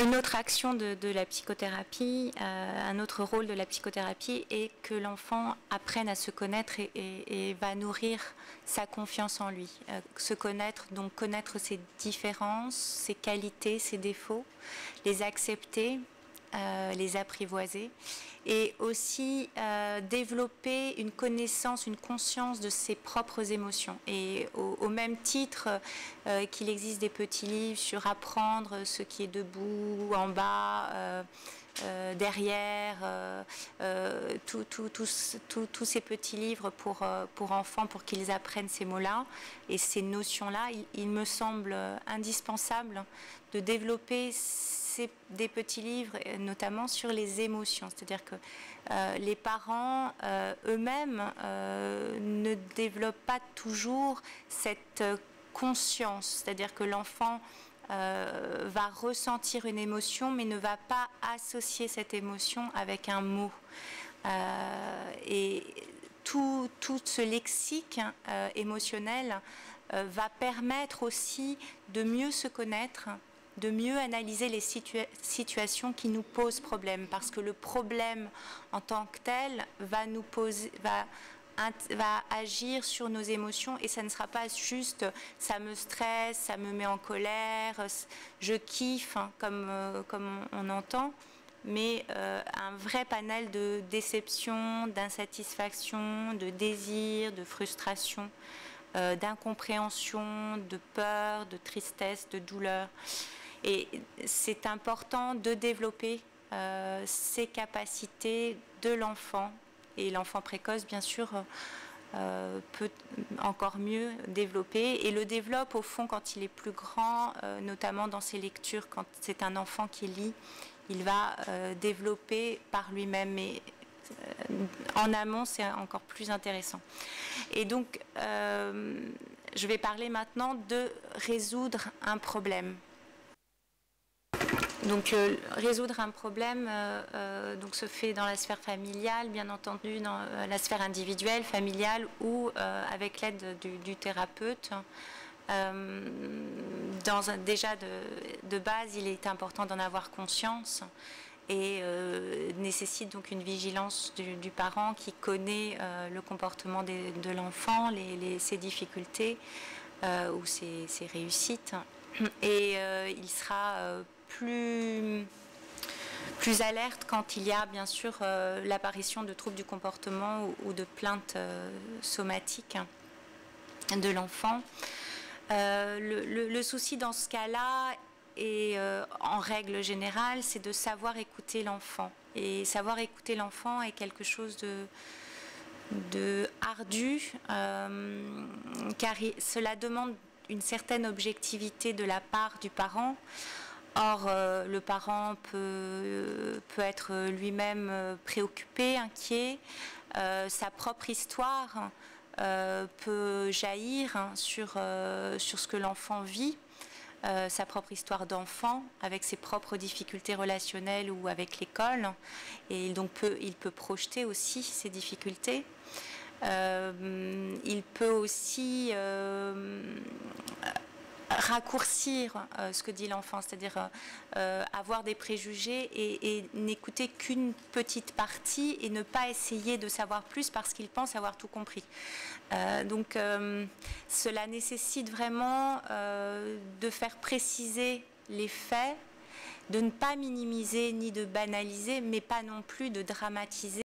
Une autre action de la psychothérapie, un autre rôle de la psychothérapie est que l'enfant apprenne à se connaître et va nourrir sa confiance en lui. Se connaître, donc connaître ses différences, ses qualités, ses défauts, les accepter, les apprivoiser, et aussi développer une connaissance, une conscience de ses propres émotions. Et au même titre qu'il existe des petits livres sur apprendre ce qui est debout, en bas, derrière, tous ces petits livres pour enfants, pour qu'ils apprennent ces mots-là et ces notions-là, il me semble indispensable de développer des petits livres, notamment sur les émotions. C'est-à-dire que les parents eux-mêmes ne développent pas toujours cette conscience. C'est-à-dire que l'enfant va ressentir une émotion, mais ne va pas associer cette émotion avec un mot. Et tout ce lexique émotionnel va permettre aussi de mieux se connaître, de mieux analyser les situations qui nous posent problème, parce que le problème en tant que tel va agir sur nos émotions, et ça ne sera pas juste ça me stresse, ça me met en colère, je kiffe, hein, comme on entend, mais un vrai panel de déception, d'insatisfaction, de désir, de frustration, d'incompréhension, de peur, de tristesse, de douleur. Et c'est important de développer ces capacités de l'enfant. Et l'enfant précoce, bien sûr, peut encore mieux développer. Et le développe, au fond, quand il est plus grand, notamment dans ses lectures. Quand c'est un enfant qui lit, il va développer par lui-même. Mais en amont, c'est encore plus intéressant. Et donc, je vais parler maintenant de résoudre un problème. Donc résoudre un problème donc, se fait dans la sphère familiale, bien entendu dans la sphère individuelle, familiale, ou avec l'aide du thérapeute. Déjà de base, il est important d'en avoir conscience et nécessite donc une vigilance du parent qui connaît le comportement de l'enfant, ses difficultés ou ses réussites. Et il sera plus alerte quand il y a bien sûr l'apparition de troubles du comportement ou de plaintes somatiques de l'enfant. Le souci dans ce cas-là, et en règle générale, c'est de savoir écouter l'enfant. Et savoir écouter l'enfant est quelque chose de ardu, car cela demande une certaine objectivité de la part du parent. Or, le parent peut être lui-même préoccupé, inquiet. Sa propre histoire peut jaillir sur ce que l'enfant vit, sa propre histoire d'enfant, avec ses propres difficultés relationnelles ou avec l'école. Et donc, il peut projeter aussi ses difficultés. Il peut aussi raccourcir ce que dit l'enfant, c'est-à-dire avoir des préjugés et n'écouter qu'une petite partie et ne pas essayer de savoir plus parce qu'il pense avoir tout compris. Donc cela nécessite vraiment de faire préciser les faits, de ne pas minimiser ni de banaliser, mais pas non plus de dramatiser